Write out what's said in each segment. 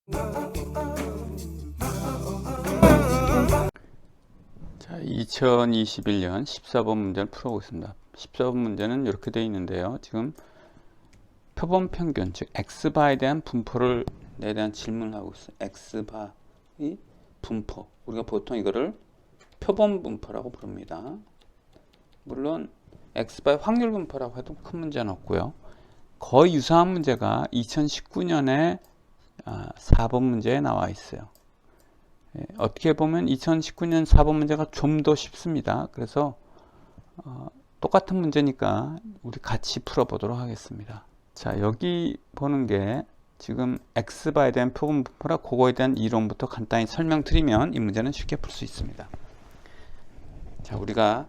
자, 2021년 14번 문제를 풀어보겠습니다. 14번 문제는 이렇게 되어 있는데요. 지금 표본 평균, 즉 x바에 대한 분포를 에 대한 질문을 하고 있어요. x바의 분포. 우리가 보통 이거를 표본 분포라고 부릅니다. 물론 x바의 확률 분포라고 해도 큰 문제는 없고요. 거의 유사한 문제가 2019년에 4번 문제에 나와 있어요. 어떻게 보면 2019년 4번 문제가 좀 더 쉽습니다. 그래서 똑같은 문제니까 우리 같이 풀어보도록 하겠습니다. 자, 여기 보는 게 지금 x바에 대한 표본 분포라 그거에 대한 이론부터 간단히 설명드리면 이 문제는 쉽게 풀 수 있습니다. 자, 우리가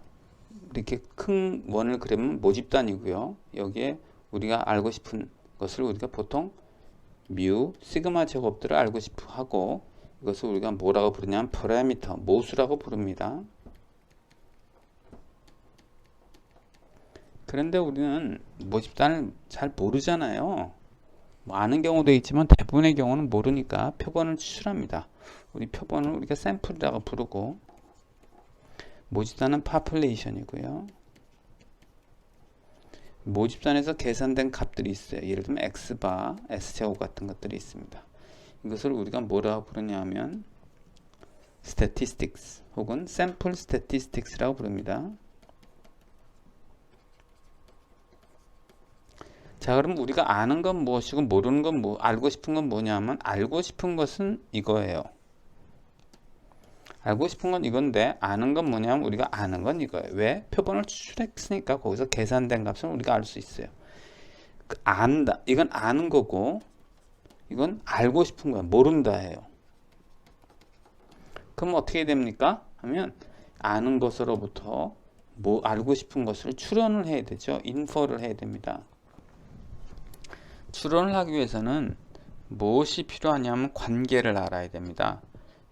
이렇게 큰 원을 그리면 모집단이고요. 여기에 우리가 알고 싶은 것을 우리가 보통 뮤, 시그마 제곱들을 알고 싶어 하고 이것을 우리가 뭐라고 부르냐면 파라미터, 모수라고 부릅니다. 그런데 우리는 모집단을 잘 모르잖아요. 뭐 아는 경우도 있지만 대부분의 경우는 모르니까 표본을 추출합니다. 우리 표본을 우리가 샘플이라고 부르고 모집단은 파퓰레이션이고요. 모집단에서 계산된 값들이 있어요. 예를 들면 x바, s제곱 같은 것들이 있습니다. 이것을 우리가 뭐라고 부르냐면 statistics 혹은 sample statistics라고 부릅니다. 자, 그럼 우리가 아는 건 무엇이고 모르는 건 뭐, 알고 싶은 건 뭐냐면 알고 싶은 것은 이거예요. 알고 싶은 건 이건데 아는 건 뭐냐면 우리가 아는 건 이거예요. 왜? 표본을 추출했으니까 거기서 계산된 값을 우리가 알 수 있어요. 안다. 이건 아는 거고 이건 알고 싶은 거야. 모른다예요. 그럼 어떻게 됩니까? 하면 아는 것으로부터 뭐 알고 싶은 것을 추론을 해야 되죠. 인퍼를 해야 됩니다. 추론을 하기 위해서는 무엇이 필요하냐면 관계를 알아야 됩니다.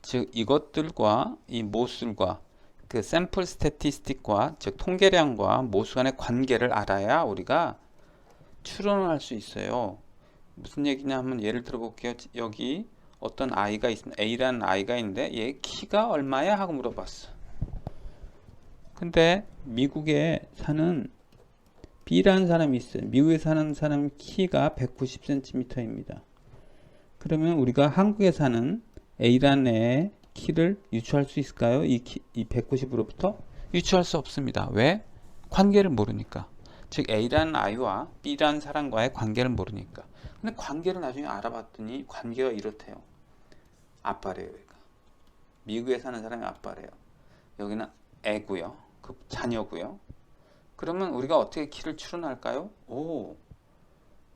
즉 이것들과 이 모술과 그 샘플 스태티스틱과 즉 통계량과 모수 간의 관계를 알아야 우리가 추론을 할 수 있어요. 무슨 얘기냐 하면 예를 들어 볼게요. 여기 어떤 아이가 있습니다. A라는 아이가 있는데 얘 키가 얼마야? 하고 물어봤어. 근데 미국에 사는 B라는 사람이 있어요. 미국에 사는 사람 키가 190cm입니다. 그러면 우리가 한국에 사는 A라는 애의 키를 유추할 수 있을까요? 이 190으로부터? 유추할 수 없습니다. 왜? 관계를 모르니까. 즉 A라는 아이와 B라는 사람과의 관계를 모르니까. 근데 관계를 나중에 알아봤더니 관계가 이렇대요. 아빠래요. 얘가. 미국에 사는 사람이 아빠래요. 여기는 애고요. 그 자녀고요. 그러면 우리가 어떻게 키를 추론할까요? 오,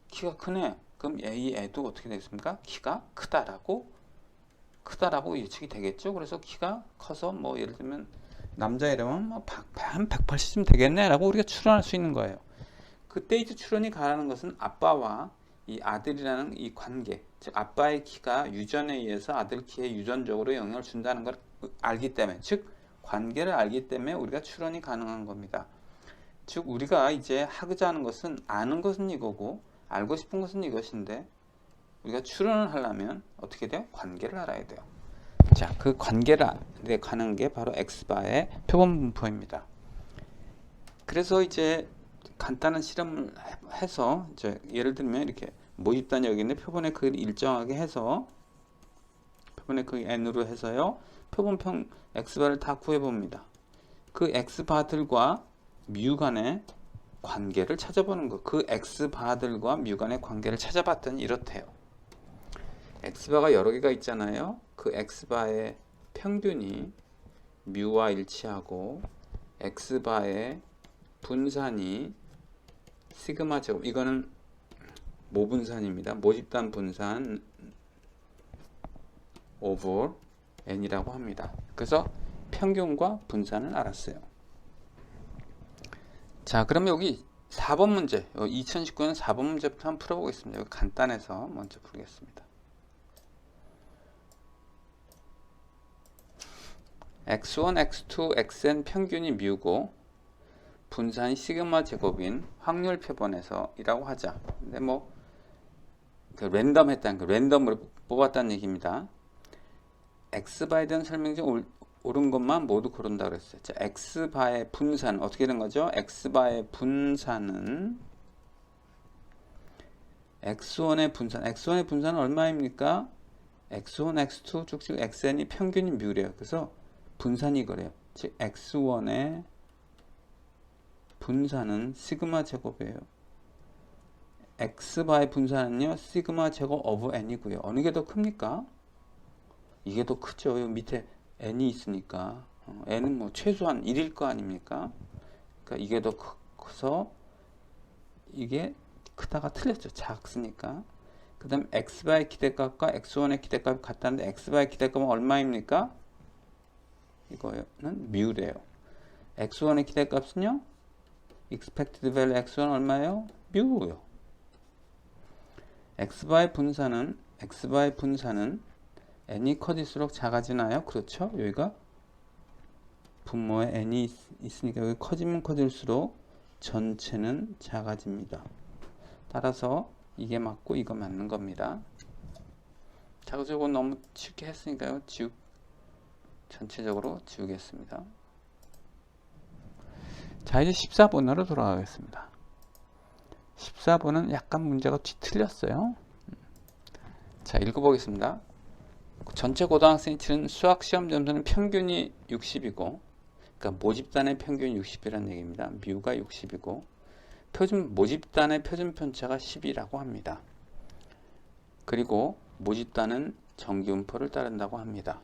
키가 크네. 그럼 이 애도 어떻게 되겠습니까? 키가 크다라고 예측이 되겠죠. 그래서 키가 커서 뭐 예를 들면 남자이라면 뭐 한 180쯤 되겠네라고 우리가 추론할 수 있는 거예요. 그때 이제 추론이 가라는 것은 아빠와 이 아들이라는 이 관계, 즉 아빠의 키가 유전에 의해서 아들 키에 유전적으로 영향을 준다는 걸 알기 때문에, 즉 관계를 알기 때문에 우리가 추론이 가능한 겁니다. 즉 우리가 이제 하고자 하는 것은 아는 것은 이거고 알고 싶은 것은 이것인데 우리가 추론을 하려면 어떻게 돼요? 관계를 알아야 돼요. 자, 그 관계를 가는 게 바로 x바의 표본 분포입니다. 그래서 이제 간단한 실험을 해서 이제 예를 들면 이렇게 모집단이 여기 있는데 표본의 크기를 일정하게 해서 표본의 크기 n으로 해서요. 표본평 x바를 다 구해봅니다. 그 x바들과 뮤 간의 관계를 찾아보는 거. 그 x바들과 뮤 간의 관계를 찾아봤더니 이렇대요. x바가 여러 개가 있잖아요. 그 x바의 평균이 뮤와 일치하고 x바의 분산이 시그마 제곱, 이거는 모분산입니다. 모집단 분산 오버 n이라고 합니다. 그래서 평균과 분산을 알았어요. 자, 그럼 여기 4번 문제, 2019년 4번 문제부터 한번 풀어보겠습니다. 여기 간단해서 먼저 풀겠습니다. x1, x2, xn 평균이 뮤고 분산이 시그마 제곱인 확률 표본에서 이라고 하자. 근데 뭐 랜덤 했다는 거, 랜덤으로 뽑았다는 얘기입니다. x바에 대한 설명 중 옳은 것만 모두 고른다 그랬어요. 자, x바의 분산 어떻게 된 거죠? x바의 분산은 x1의 분산은 얼마입니까? x1, x2 쭉쭉 xn이 평균이 뮤래요. 그래서 분산이 이거래요. 즉 x1의 분산은 시그마 제곱이에요. x바의 분산은요 시그마 제곱 오브 n이고요. 어느 게 더 큽니까? 이게 더 크죠. 여기 밑에 n이 있으니까 n은 뭐 최소한 1일 거 아닙니까? 그러니까 이게 더 커서 이게 크다가 틀렸죠. 작으니까. 그 다음 x바의 기대값과 x1의 기대값이 같다는데 x바의 기대값은 얼마입니까? 이거는 뮤래요. x1의 기대값은요? expected value x1 얼마예요? 뮤요. x바의 분산은 n이 커질수록 작아지나요? 그렇죠. 여기가 분모에 n이 있으니까 여기 커지면 커질수록 전체는 작아집니다. 따라서 이게 맞고 이거 맞는 겁니다. 자, 그래서 이거 너무 쉽게 했으니까요. 전체적으로 지우겠습니다. 자, 이제 14번으로 돌아가겠습니다. 14번은 약간 문제가 틀렸어요. 자, 읽어보겠습니다. 전체 고등학생이 치른 수학 시험 점수는 평균이 60이고, 그러니까 모집단의 평균이 60이라는 얘기입니다. 뮤가 60이고, 모집단의 표준 편차가 10이라고 합니다. 그리고 모집단은 정기분포를 따른다고 합니다.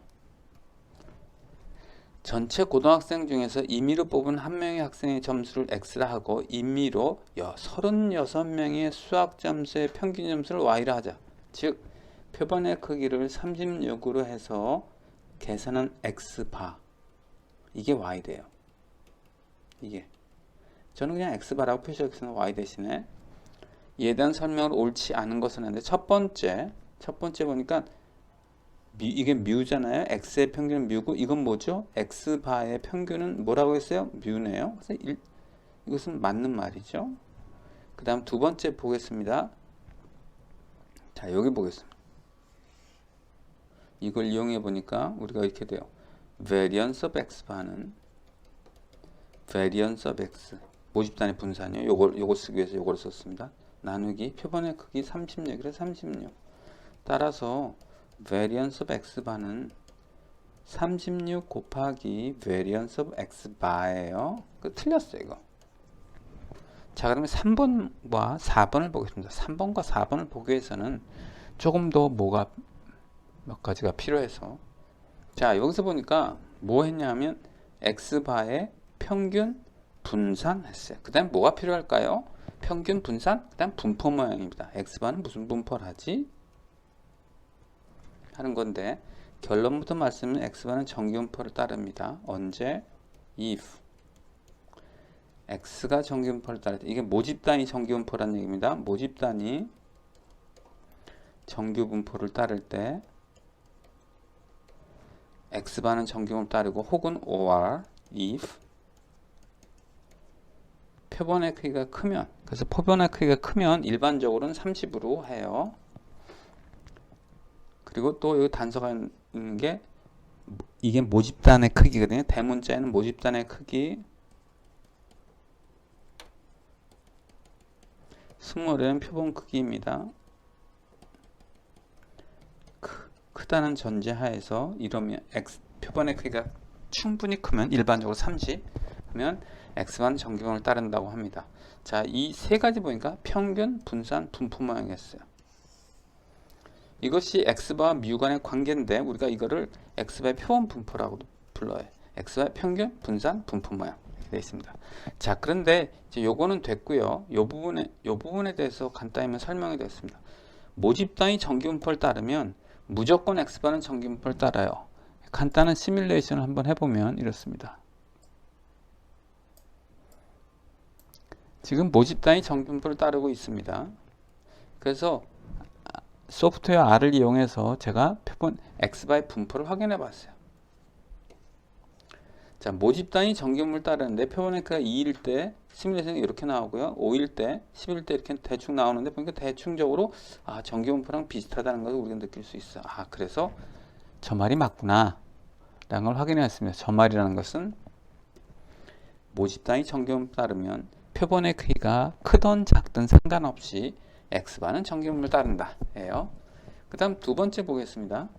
전체 고등학생 중에서 임의로 뽑은 한 명의 학생의 점수를 X라 하고 임의로 36명의 수학 점수의 평균 점수를 Y라 하자. 즉 표본의 크기를 36으로 해서 계산한 X바, 이게 Y 돼요. 이게 저는 그냥 X바라고 표시하겠습니다. Y 대신에 이에 대한 설명을 옳지 않은 것은 한데 첫 번째 보니까 이게 뮤잖아요. X의 평균은 뮤고 이건 뭐죠? X바의 평균은 뭐라고 했어요? 뮤네요. 그래서 이것은 맞는 말이죠. 그 다음 두 번째 보겠습니다. 자, 여기 보겠습니다. 이걸 이용해 보니까 우리가 이렇게 돼요. variance of X바는 variance of X 모집단의 분산이요. 요걸 쓰기 위해서 요걸 썼습니다. 나누기 표본의 크기 36이래 36. 따라서 variance of X바는 36 곱하기 variance of X바예요. 틀렸어요, 이거. 자, 그러면 3번과 4번을 보겠습니다. 3번과 4번을 보기 위해서는 조금 더 몇 가지가 필요해서. 자, 여기서 보니까 뭐 했냐면 X바의 평균 분산 했어요. 그 다음 뭐가 필요할까요? 평균 분산, 그 다음 분포 모양입니다. X바는 무슨 분포를 하지? 하는 건데 결론부터 말씀은 X바는 정기분포를 따릅니다. 언제? if X가 정기분포를 따를 때, 이게 모집단이 정기분포라는 얘기입니다. 모집단이 정기분포를 따를 때 X바는 정기분포를 따르고 혹은 or if 표본의 크기가 크면, 그래서 표본의 크기가 크면 일반적으로는 30으로 해요. 그리고 또 여기 단서가 있는 게 이게 모집단의 크기거든요. 대문자에는 모집단의 크기 스몰은 표본 크기입니다. 크다는 전제하에서 이러면 표본의 크기가 충분히 크면 일반적으로 30 하면 X만 정기분포를 따른다고 합니다. 자, 이 세 가지 보니까 평균, 분산, 분포 모양이었어요. 이것이 X바와 뮤 간의 관계인데 우리가 이거를 X바의 표본 분포라고 불러요. X바의 평균, 분산, 분포 모양 이렇게 되어 있습니다. 자, 그런데 이제 요거는 됐고요. 요 부분에 대해서 간단히 설명이 됐습니다. 모집단이 정기분포를 따르면 무조건 X바는 정기분포를 따라요. 간단한 시뮬레이션을 한번 해보면 이렇습니다. 지금 모집단이 정기분포를 따르고 있습니다. 그래서 소프트웨어 R을 이용해서 제가 표본 X바의 분포를 확인해 봤어요. 자, 모집단이 정규분포를 따르는데 표본의 크기가 2일 때 시뮬레이션이 이렇게 나오고요. 5일 때, 10일 때 이렇게 대충 나오는데 보니까 대충적으로 정규분포랑 비슷하다는 것을 우리가 느낄 수 있어. 그래서 저 말이 맞구나 라는 걸 확인했습니다. 저 말이라는 것은 모집단이 정규분포를 따르면 표본의 크기가 크든 작든 상관없이 X바는 정규분포를 따른다 예요. 그 다음 두 번째 보겠습니다.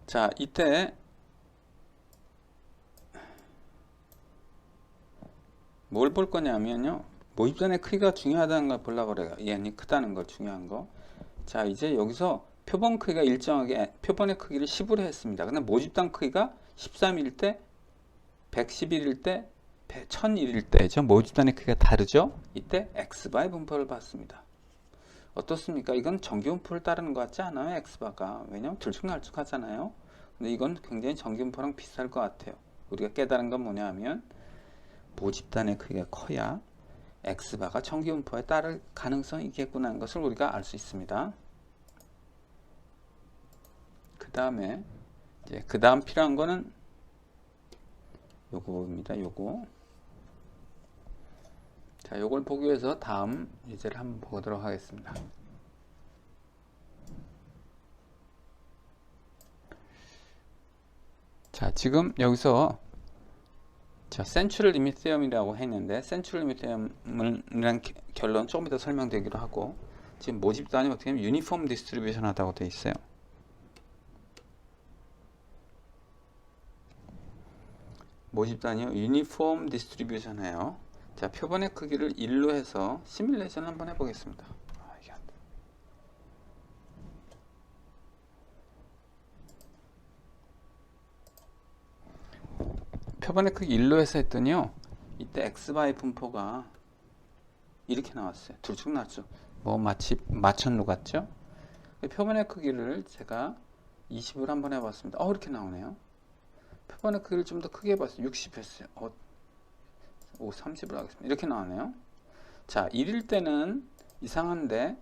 자, 이때 뭘 볼 거냐면요, 모집단의 크기가 중요하다는 걸 보려고 그래요. 얘는 크다는 거 중요한 거. 자, 이제 여기서 표본 크기가 일정하게 표본의 크기를 10으로 했습니다. 근데 모집단 크기가 13일 때, 111일 때, 1001일 때죠. 모집단의 크기가 다르죠. 이때 X바의 분포를 봤습니다. 어떻습니까? 이건 정규분포를 따르는 것 같지 않아요? X바가. 왜냐면 들쭉날쭉하잖아요. 근데 이건 굉장히 정규분포랑 비슷할 것 같아요. 우리가 깨달은 건 뭐냐 하면 모집단의 크기가 커야 X바가 정규분포에 따를 가능성이 있겠구나 하는 것을 우리가 알 수 있습니다. 그 다음에 이제 그 다음 필요한 거는 요거입니다. 요거. 자, 요걸 보기 위해서 다음 예제를 한번 보도록 하겠습니다. 자, 지금 여기서 센츄럴 리밋 세엄이라고 했는데 센츄럴 리밋 세엄이란 결론 조금 이따 설명되기로 하고, 지금 모집단이 어떻게 하면 유니폼 디스트리뷰션 하다고 되어 있어요. 모집단이요 유니폼 디스트리뷰션 해요. 자, 표본의 크기를 1로 해서 시뮬레이션 한번 해보겠습니다. 이게 안 돼. 표본의 크기 1로 해서 했더니요, 이때 X바의 분포가 이렇게 나왔어요. 들쭉날쭉. 마치 마천루 같죠? 표본의 크기를 제가 20으로 한번 해봤습니다. 이렇게 나오네요. 표본의 크기를 좀 더 크게 해봤어요. 60 했어요. 30으로 하겠습니다. 이렇게 나오네요. 자, 1일 때는 이상한데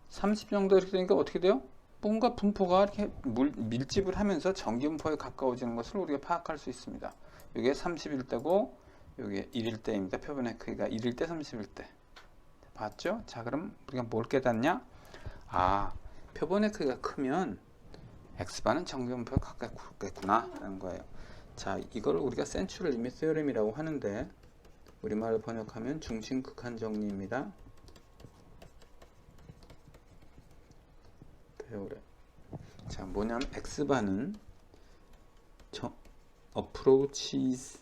30 정도 이렇게 되니까 어떻게 돼요? 뭔가 분포가 이렇게 밀집을 하면서 정규분포에 가까워지는 것을 우리가 파악할 수 있습니다. 이게 30일 때고 이게 1일 때입니다. 표본의 크기가 1일 때 30일 때. 봤죠? 자, 그럼 우리가 뭘 깨닫냐? 표본의 크기가 크면 X바는 정규분포에 가깝겠구나 라는 거예요. 자, 이걸 우리가 센츄럴 리밋 세어렘이라고 하는데 우리말로 번역하면 중심 극한 정리입니다. 배우래. 자, 뭐냐면 X바는 approaches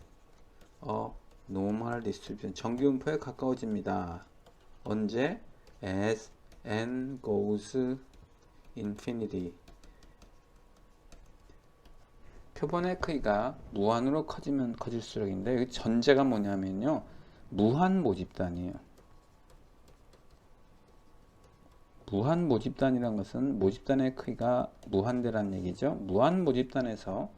a normal distribution, 정규분포에 가까워집니다. 언제? as n goes infinity. 표본의 크기가 무한으로 커지면 커질수록인데, 여기 전제가 뭐냐면요, 무한 모집단이에요. 무한 모집단이라는 것은 모집단의 크기가 무한대란 얘기죠. 무한 모집단에서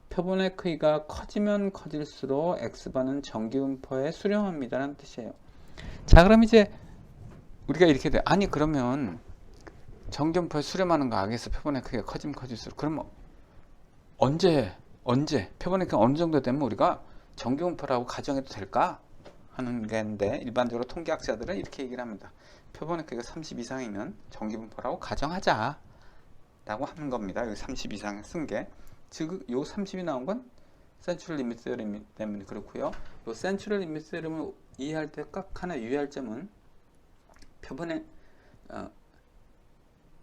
표본의 크기가 커지면 커질수록 X바는 정규분포에 수렴합니다 라는 뜻이에요. 자, 그럼 이제 우리가 이렇게 돼. 그러면 정규분포에 수렴하는 거 알겠어. 표본의 크기가 커지면 커질수록. 그러면 언제 표본의 크기가 어느 정도 되면 우리가 정규분포라고 가정해도 될까 하는 게인데, 일반적으로 통계학자들은 이렇게 얘기를 합니다. 표본의 크기가 30 이상이면 정규분포라고 가정하자 라고 하는 겁니다. 여기 30 이상 쓴 게, 즉 요 30이 나온 건 센츄럴 리밋 세어렘 때문에 그렇고요. 요 센츄럴 리밋 세어렘을 이해할 때 꼭 하나 유의할 점은 표본의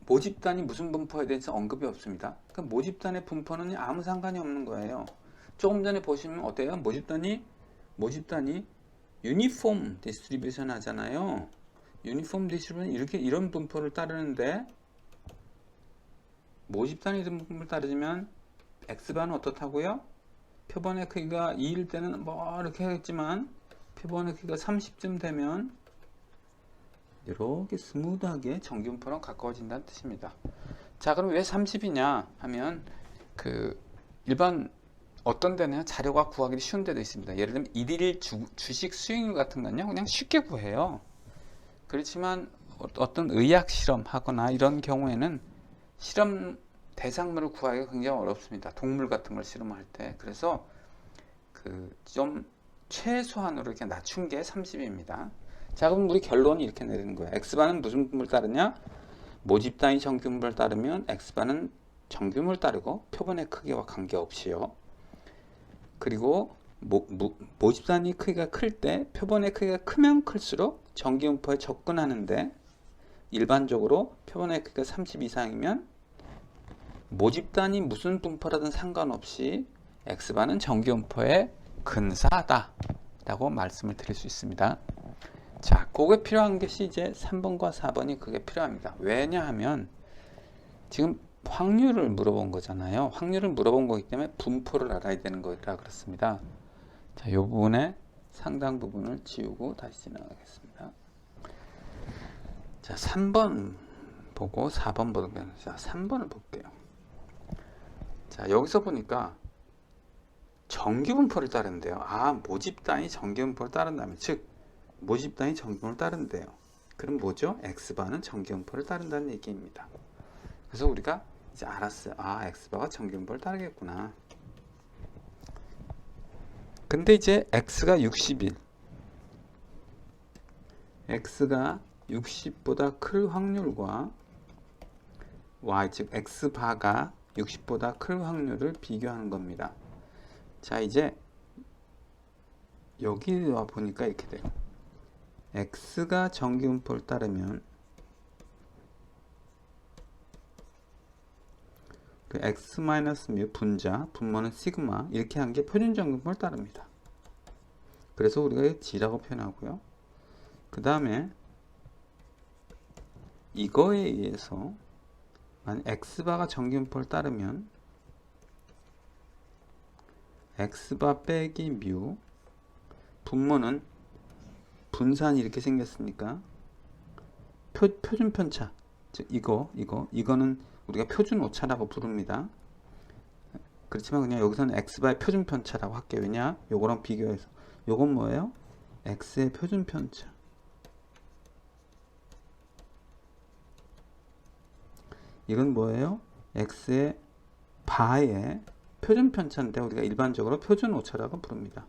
모집단이 무슨 분포에 대해서 언급이 없습니다. 그러니까 모집단의 분포는 아무 상관이 없는 거예요. 조금 전에 보시면 어때요? 모집단이 유니폼 디스트리뷰션 하잖아요. 유니폼 디스트리뷰션 이런 분포를 따르는데, 모집단이 이런 분포를 따르지만 X바는 어떻다고요? 표본의 크기가 2일 때는 이렇게 하겠지만 표본의 크기가 30쯤 되면 이렇게 스무드하게 정규분포랑 가까워진다는 뜻입니다. 자, 그럼 왜 30이냐 하면 일반 어떤 데는 자료가 구하기 쉬운 데도 있습니다. 예를 들면 일일 주식 수익률 같은 건요, 그냥 쉽게 구해요. 그렇지만 어떤 의학 실험 하거나 이런 경우에는 대상물을 구하기가 굉장히 어렵습니다. 동물 같은 걸 실험할 때. 그래서 좀 최소한으로 이렇게 낮춘 게 30입니다. 자, 그럼 우리 결론이 이렇게 내리는 거예요. x바는 무슨 분모를 따르냐? 모집 단위 정규분모를 따르면 x바는 정규분모를 따르고 표본의 크기와 관계없이요. 그리고 모집 단위 크기가 클 때 표본의 크기가 크면 클수록 정규분포에 접근하는데, 일반적으로 표본의 크기가 30 이상이면 모집 단위 무슨 분포라든 상관없이 x바는 정규분포에 근사하다 라고 말씀을 드릴 수 있습니다. 자, 그게 필요한 것이 이제 3번과 4번이 그게 필요합니다. 왜냐하면 지금 확률을 물어본 거잖아요. 확률을 물어본 거기 때문에 분포를 알아야 되는 거라 그렇습니다. 자, 이 부분에 상당 부분을 지우고 다시 지나가겠습니다. 자, 3번 보고 4번 보면, 자, 3번을 볼게요. 자, 여기서 보니까 정규분포를 따른대요. 아, 모집 단위 정규분포를 따른다면, 즉 모집 단위 정규분포를 따른대요. 그럼 뭐죠? x바는 정규분포를 따른다는 얘기입니다. 그래서 우리가 이제 알았어요. 아, x바가 정규분포를 따르겠구나. 근데 이제 x가 60일, x가 60보다 클 확률과 y, 즉 x바가 60보다 클 확률을 비교하는 겁니다. 자, 이제 여기 와 보니까 이렇게 돼요. x가 정규분포를 따르면 그 x-뮤 분자, 분모는 시그마, 이렇게 한 게 표준 정규분포를 따릅니다. 그래서 우리가 g라고 표현하고요. 그 다음에 이거에 의해서 만약 x바가 정규분포를 따르면 x바 빼기 뮤, 분모는 분산이 이렇게 생겼으니까 표준 편차, 즉 이거는 우리가 표준 오차라고 부릅니다. 그렇지만 그냥 여기서는 x바의 표준 편차라고 할게요. 왜냐? 요거랑 비교해서. 요건 뭐예요? x의 표준 편차. 이건 뭐예요? x의 바의 표준 편차인데 우리가 일반적으로 표준 오차라고 부릅니다.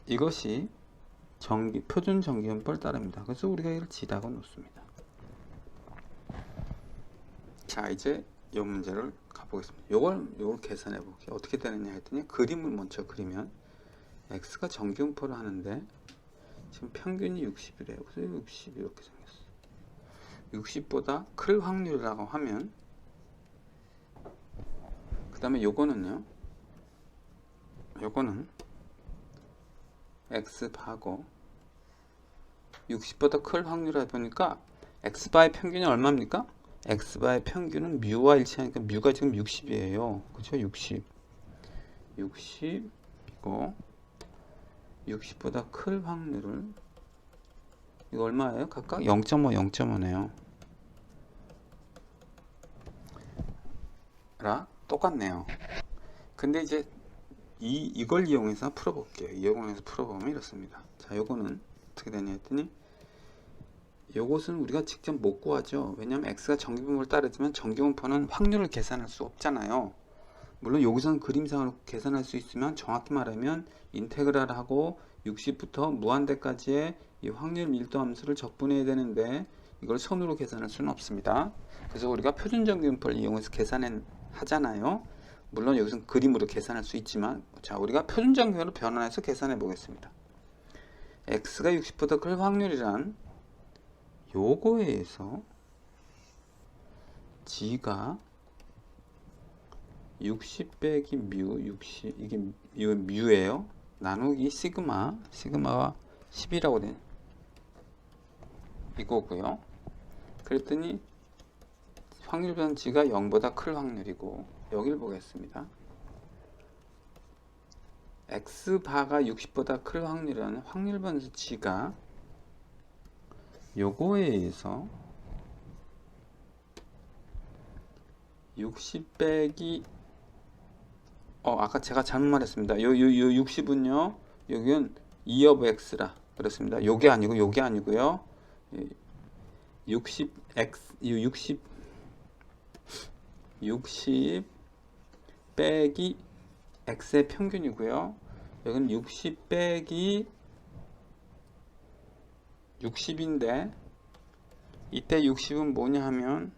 이것이 표준 정규분포를 따릅니다. 그래서 우리가 이걸 g라고 놓습니다. 자, 이제 이 문제를 가보겠습니다. 요걸 계산해 볼게요. 어떻게 되느냐 했더니 그림을 먼저 그리면 x가 정규분포를 하는데 지금 평균이 60이래요. 그래서 60 이렇게 생겼어요. 60보다 클 확률이라고 하면, 그 다음에 요거는 x바고 60보다 클 확률이라 보니까 x바의 평균이 얼마입니까? x바의 평균은 뮤와 일치하니까 뮤가 지금 60이에요. 그렇죠? 60이고 60보다 클 확률을, 이거 얼마예요? 각각 0.5, 0.5네요. 라 똑같네요. 근데 이제 이걸 이용해서 풀어볼게요. 이용해서 풀어보면 이렇습니다. 자, 요거는 어떻게 되냐 했더니, 요것은 우리가 직접 못 구하죠. 왜냐하면 x가 정규분포를 따르지만 정규분포는 확률을 계산할 수 없잖아요. 물론 여기서는 그림상으로 계산할 수 있으면, 정확히 말하면 인테그랄 하고 60부터 무한대까지의 이 확률 밀도 함수를 적분해야 되는데 이걸 손으로 계산할 수는 없습니다. 그래서 우리가 표준 정규분포를 이용해서 하잖아요. 물론 여기서는 그림으로 계산할 수 있지만, 자, 우리가 표준 정규분포로 변환해서 계산해 보겠습니다. x가 60보다 클 확률이란 요거에 의해서 g가 60 빼기 뮤, 60, 이게 뮤예요. 나누기 시그마가 10이라고 된 이거고요. 그랬더니 확률 변 g가 0보다 클 확률이고, 여기를 보겠습니다. x바가 60보다 클 확률이라는 확률 변수 g가 요거에 의해서 60 빼기 아까 제가 잘못 말했습니다. 요 60은요, 여기는 2 of x라 그렇습니다. 요게 아니고요. 60 빼기 x의 평균이고요. 여기는 60 빼기 60인데 이때 60은 뭐냐 하면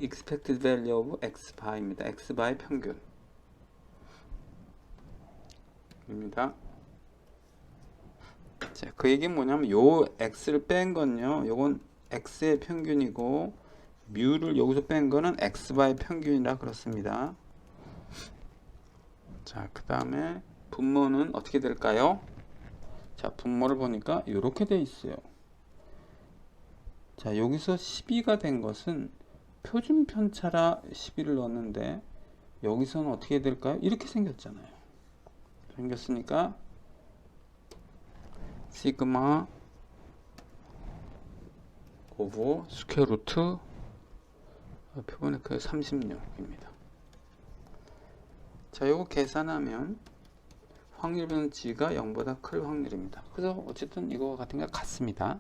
expected value of x bar입니다. x bar의 평균 입니다. 자, 그 얘기는 뭐냐면 요 x를 뺀 건요, 요건 x의 평균이고 뮤를 여기서 뺀 거는 x bar의 평균이라 그렇습니다. 자, 그 다음에 분모는 어떻게 될까요? 자, 분모를 보니까 이렇게 돼 있어요. 자, 여기서 12가 된 것은 표준 편차라 12를 넣었는데 여기서는 어떻게 될까요? 이렇게 생겼잖아요. 생겼으니까 시그마 오브 스퀘어 루트 표본의 그 36입니다. 자, 요거 계산하면 확률 변지가 0보다 클 확률입니다. 그래서 어쨌든 이거 같은 게 같습니다.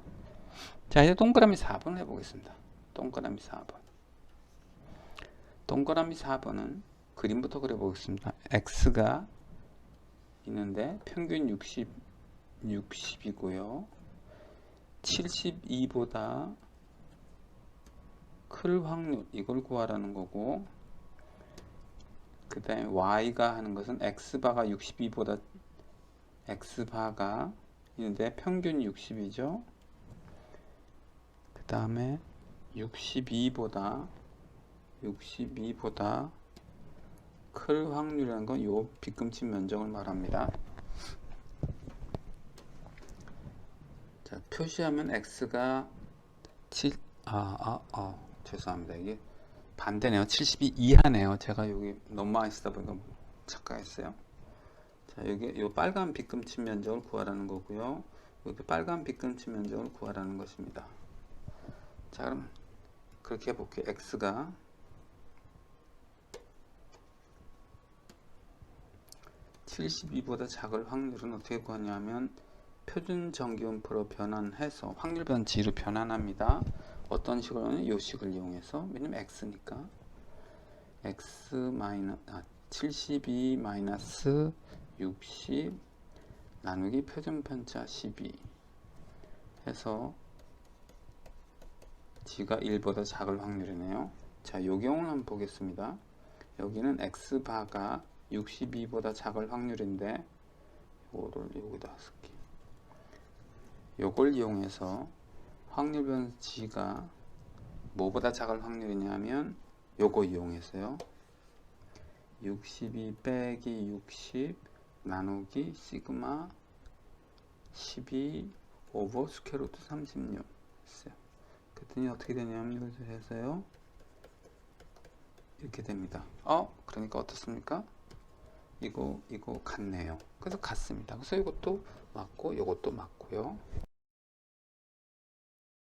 자, 이제 동그라미 4번을 해보겠습니다. 동그라미 4번. 동그라미 4번은 그림부터 그려보겠습니다. x가 있는데 평균 60이고요. 72보다 클 확률 이걸 구하라는 거고, 그 다음에 y가 하는 것은 x바가 62보다 x바가 있는데 평균 60이죠. 그 다음에 62보다 클 확률이라는 건 요 빗금치 면적을 말합니다. 자, 표시하면 x가 죄송합니다. 이게 반대네요. 72 이하네요. 제가 여기 너무 많이 쓰다 보니까 착각했어요. 자, 여기 요 빨간 빗금치 면적을 구하라는 거고요. 여기 빨간 빗금치 면적을 구하라는 것입니다. 자, 그럼 그렇게 해볼게요. x가 72보다 작을 확률은 어떻게 구하냐면 표준 정기분포로 변환해서 확률 변치로 변환합니다. 어떤 식으로는 이 식을 이용해서, 왜냐면 x니까 x 72 마이너스 60 나누기 표준 편차 12 해서 g가 1보다 작을 확률이네요. 자, 이 경우는 한번 보겠습니다. 여기는 x바가 62보다 작을 확률인데 이거를 여기다 쓸게요. 이걸 이용해서 확률 변 g가 뭐보다 작을 확률이냐면 요거 이용해서요. 62 빼기 60 나누기 시그마 12 오버 스퀘어 루트 36 했어요. 그랬더니 어떻게 되냐면 이것을 해서요, 이렇게 됩니다. 그러니까 어떻습니까? 이거 같네요. 그래서 같습니다. 그래서 이것도 맞고 이것도 맞고요.